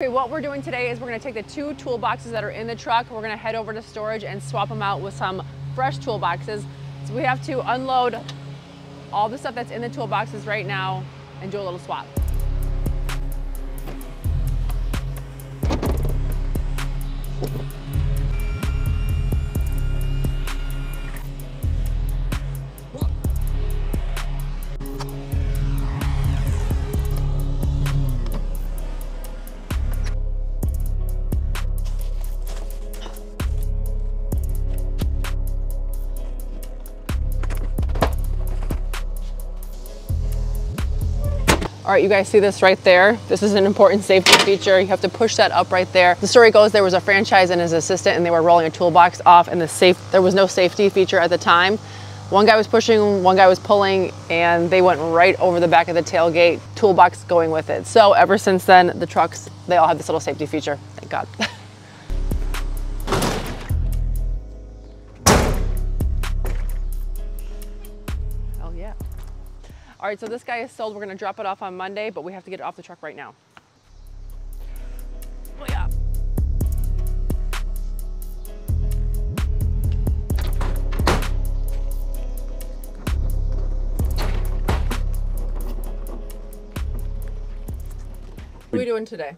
Okay, what we're doing today is we're going to take the 2 toolboxes that are in the truck. We're going to head over to storage and swap them out with some fresh toolboxes. So we have to unload all the stuff that's in the toolboxes right now and do a little swap. All right, you guys see this right there? This is an important safety feature. You have to push that up right there. The story goes there was a franchise and his assistant and they were rolling a toolbox off and there was no safety feature at the time. One guy was pushing, one guy was pulling, and they went right over the back of the tailgate, toolbox going with it. So ever since then, the trucks, they all have this little safety feature, thank God. Oh yeah. All right, so this guy is sold. We're gonna drop it off on Monday, but we have to get it off the truck right now. Oh yeah. What are we doing today?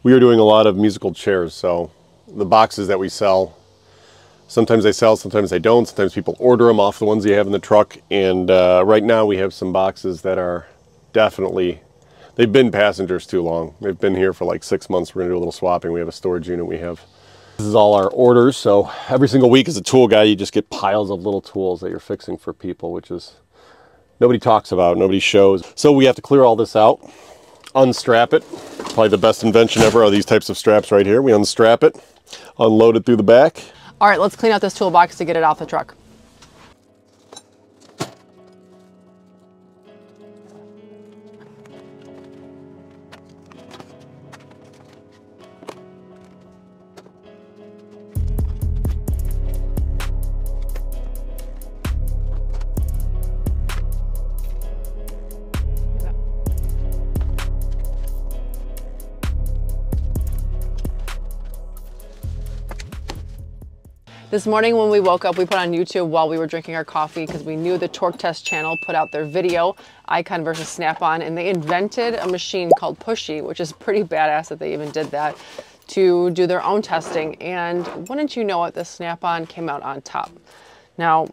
We are doing a lot of musical chairs, so the boxes that we sell, sometimes they sell, sometimes they don't. Sometimes people order them off the ones you have in the truck. And right now we have some boxes that are definitely, they've been passengers too long. They've been here for like 6 months. We're gonna do a little swapping. We have a storage unit we have. This is all our orders. So every single week as a tool guy, you just get piles of little tools that you're fixing for people, which is, nobody talks about, nobody shows. So we have to clear all this out, unstrap it. Probably the best invention ever are these types of straps right here. We unstrap it, unload it through the back. All right, let's clean out this toolbox to get it off the truck. This morning when we woke up, we put on YouTube while we were drinking our coffee because we knew the Torque Test channel put out their video, Icon versus Snap-on, and they invented a machine called Pushy, which is pretty badass that they even did that, to do their own testing. And wouldn't you know it, the Snap-on came out on top. Now,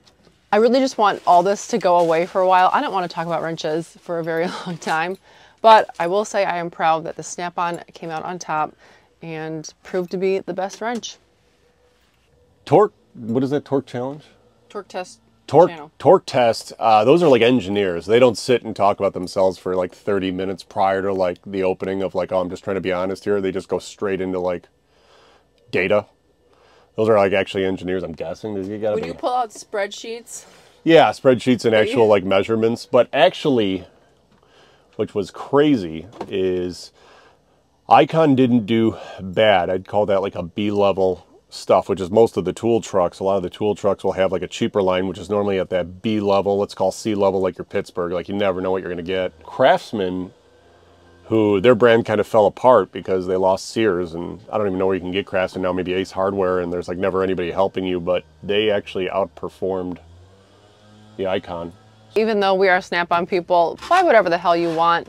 I really just want all this to go away for a while. I don't want to talk about wrenches for a very long time, but I will say I am proud that the Snap-on came out on top and proved to be the best wrench. Torque, what is that, Torque Challenge? Torque Test channel. Torque Test, those are like engineers. They don't sit and talk about themselves for like 30 minutes prior to like the opening of like, oh, I'm just trying to be honest here. They just go straight into like data. Those are like actually engineers, I'm guessing. You pull out spreadsheets? Yeah, spreadsheets and actual like measurements. But actually, which was crazy, is Icon didn't do bad. I'd call that like a B-level stuff, which is most of the tool trucks. A lot of the tool trucks will have like a cheaper line, which is normally at that B level, let's call C level, like your Pittsburgh. Like you never know what you're going to get. Craftsman, who their brand kind of fell apart because they lost Sears, and I don't even know where you can get Craftsman now, maybe Ace Hardware, and there's like never anybody helping you, but they actually outperformed the Icon. Even though we are Snap-on people, buy whatever the hell you want.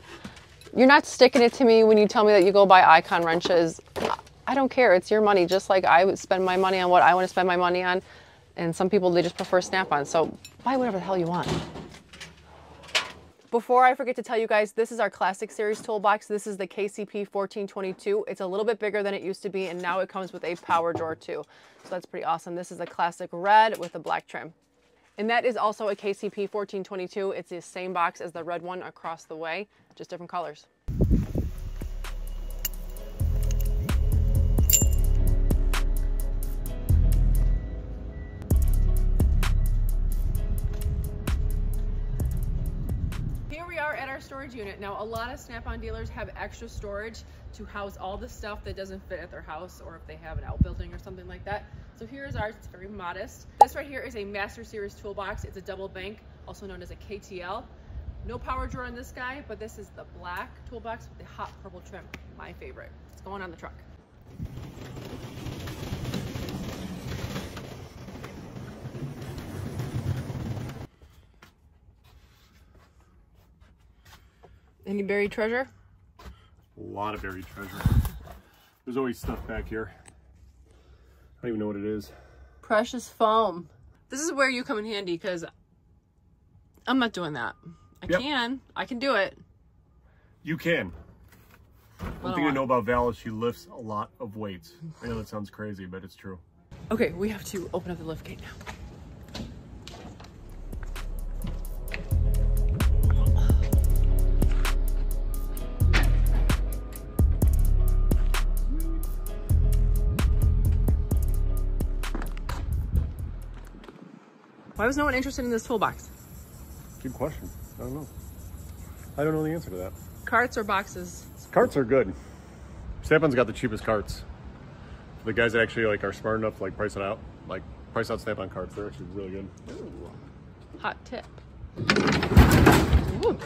You're not sticking it to me when you tell me that you go buy Icon wrenches. I don't care, it's your money, just like I would spend my money on what I want to spend my money on. And some people, they just prefer Snap-on, so buy whatever the hell you want. Before I forget to tell you guys, this is our Classic Series toolbox. This is the KCP 1422. It's a little bit bigger than it used to be, and now it comes with a power drawer too. So that's pretty awesome. This is a classic red with a black trim. And that is also a KCP 1422. It's the same box as the red one across the way, just different colors. At our storage unit. Now, a lot of Snap-on dealers have extra storage to house all the stuff that doesn't fit at their house, or if they have an outbuilding or something like that. So here's ours. It's very modest. This right here is a Master Series toolbox. It's a double bank, also known as a KTL. No power drawer in this guy, but this is the black toolbox with the hot purple trim. My favorite. It's going on the truck. Any buried treasure? A lot of buried treasure. There's always stuff back here. I don't even know what it is. Precious foam. This is where you come in handy because I'm not doing that. I can do it. You can. One thing I know about Val is she lifts a lot of weights. I know that sounds crazy, but it's true. Okay, we have to open up the lift gate now. Why was no one interested in this toolbox? Good question. I don't know. I don't know the answer to that. Carts or boxes? Carts are good. Snap-on's got the cheapest carts. The guys that actually like are smart enough to like price out Snap-on carts. They're actually really good. Ooh, hot tip. Ooh.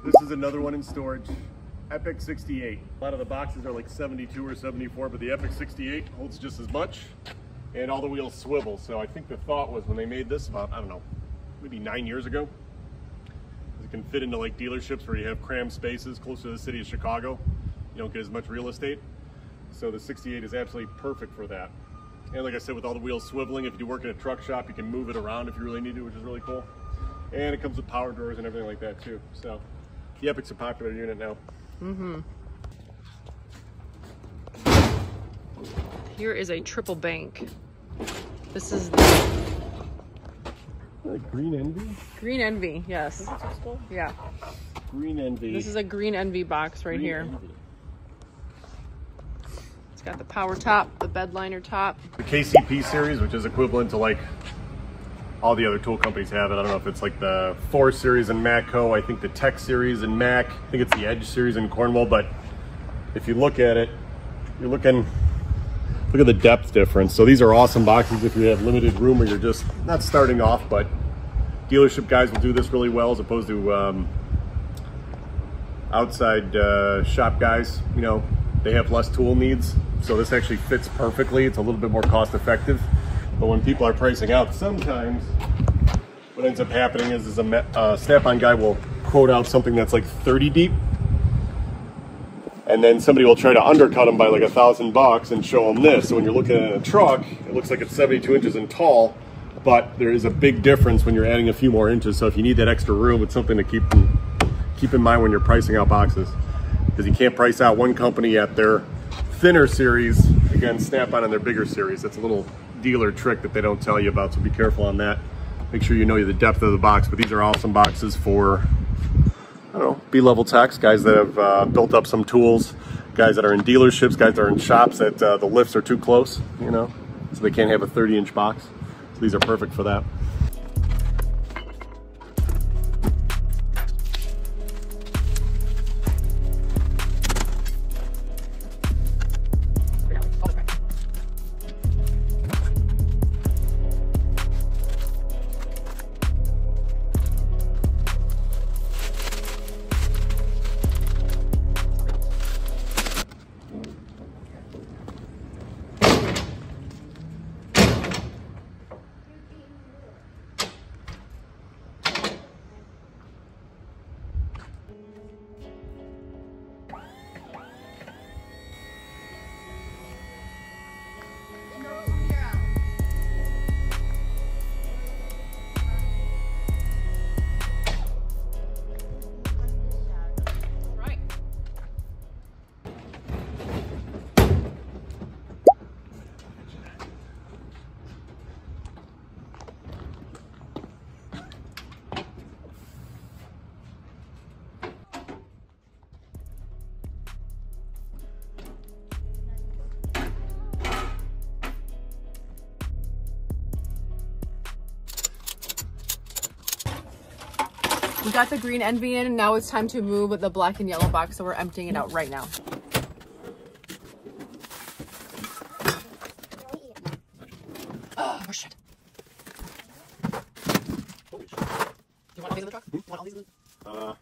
This is another one in storage. Epic 68. A lot of the boxes are like 72 or 74, but the Epic 68 holds just as much. And all the wheels swivel. So I think the thought was when they made this about, I don't know, maybe 9 years ago, it can fit into like dealerships where you have crammed spaces close to the city of Chicago. You don't get as much real estate. So the 68 is absolutely perfect for that. And like I said, with all the wheels swiveling, if you work in a truck shop, you can move it around if you really need to, which is really cool. And it comes with power drawers and everything like that too. So the Epic's a popular unit now. Mm-hmm. Here is a triple bank. This is the Green Envy? Green Envy, yes. Yeah. Green Envy. This is a Green Envy box right here. Envy. It's got the power top, the bed liner top. The KCP series, which is equivalent to like all the other tool companies have it. I don't know if it's like the Force series in Matco. I think the Tech series in Mac. I think it's the Edge series in Cornwall. But if you look at it, look at the depth difference. So these are awesome boxes if you have limited room or you're just not starting off, but dealership guys will do this really well as opposed to outside shop guys. You know, they have less tool needs. So this actually fits perfectly. It's a little bit more cost effective. But when people are pricing out, sometimes what ends up happening is a Snap-on guy will quote out something that's like 30 deep, and then somebody will try to undercut them by like $1,000 and show them this. So when you're looking at a truck, it looks like it's 72 inches in tall, but there is a big difference when you're adding a few more inches. So if you need that extra room, it's something to keep in mind when you're pricing out boxes, because you can't price out one company at their thinner series against Snap-on and their bigger series. That's a little dealer trick that they don't tell you about, so be careful on that. Make sure you know the depth of the box. But these are awesome boxes for, I don't know, B-level techs, guys that have built up some tools, guys that are in dealerships, guys that are in shops that the lifts are too close, you know, so they can't have a 30-inch box. So these are perfect for that. got the green Envy in, and now it's time to move the black and yellow box, so we're emptying it out right now. Oh, shit. Holy shit. Do you want all these in the truck? You want all these in the...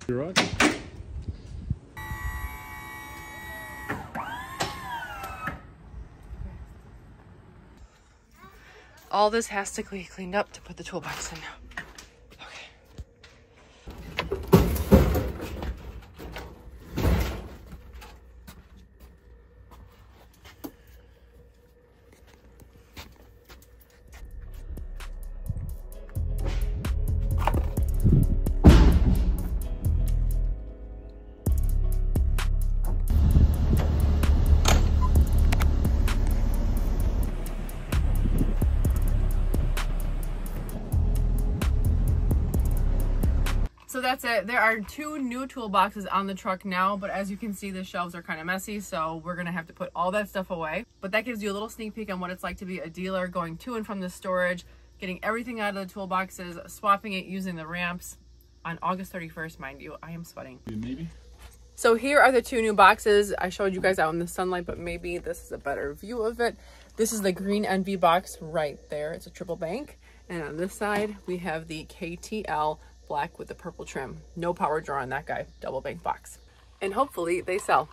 You're right. All this has to be cleaned up to put the toolbox in now. So that's it. There are 2 new toolboxes on the truck now, but as you can see, the shelves are kind of messy, so we're gonna have to put all that stuff away. But that gives you a little sneak peek on what it's like to be a dealer, going to and from the storage, getting everything out of the toolboxes, swapping it using the ramps on August 31st, mind you. I am sweating. Maybe. So here are the 2 new boxes. I showed you guys out in the sunlight, but maybe this is a better view of it. This is the green Envy box right there. It's a triple bank. And on this side, we have the KTL black with the purple trim. No power drawer on that guy. Double bank box. And hopefully they sell.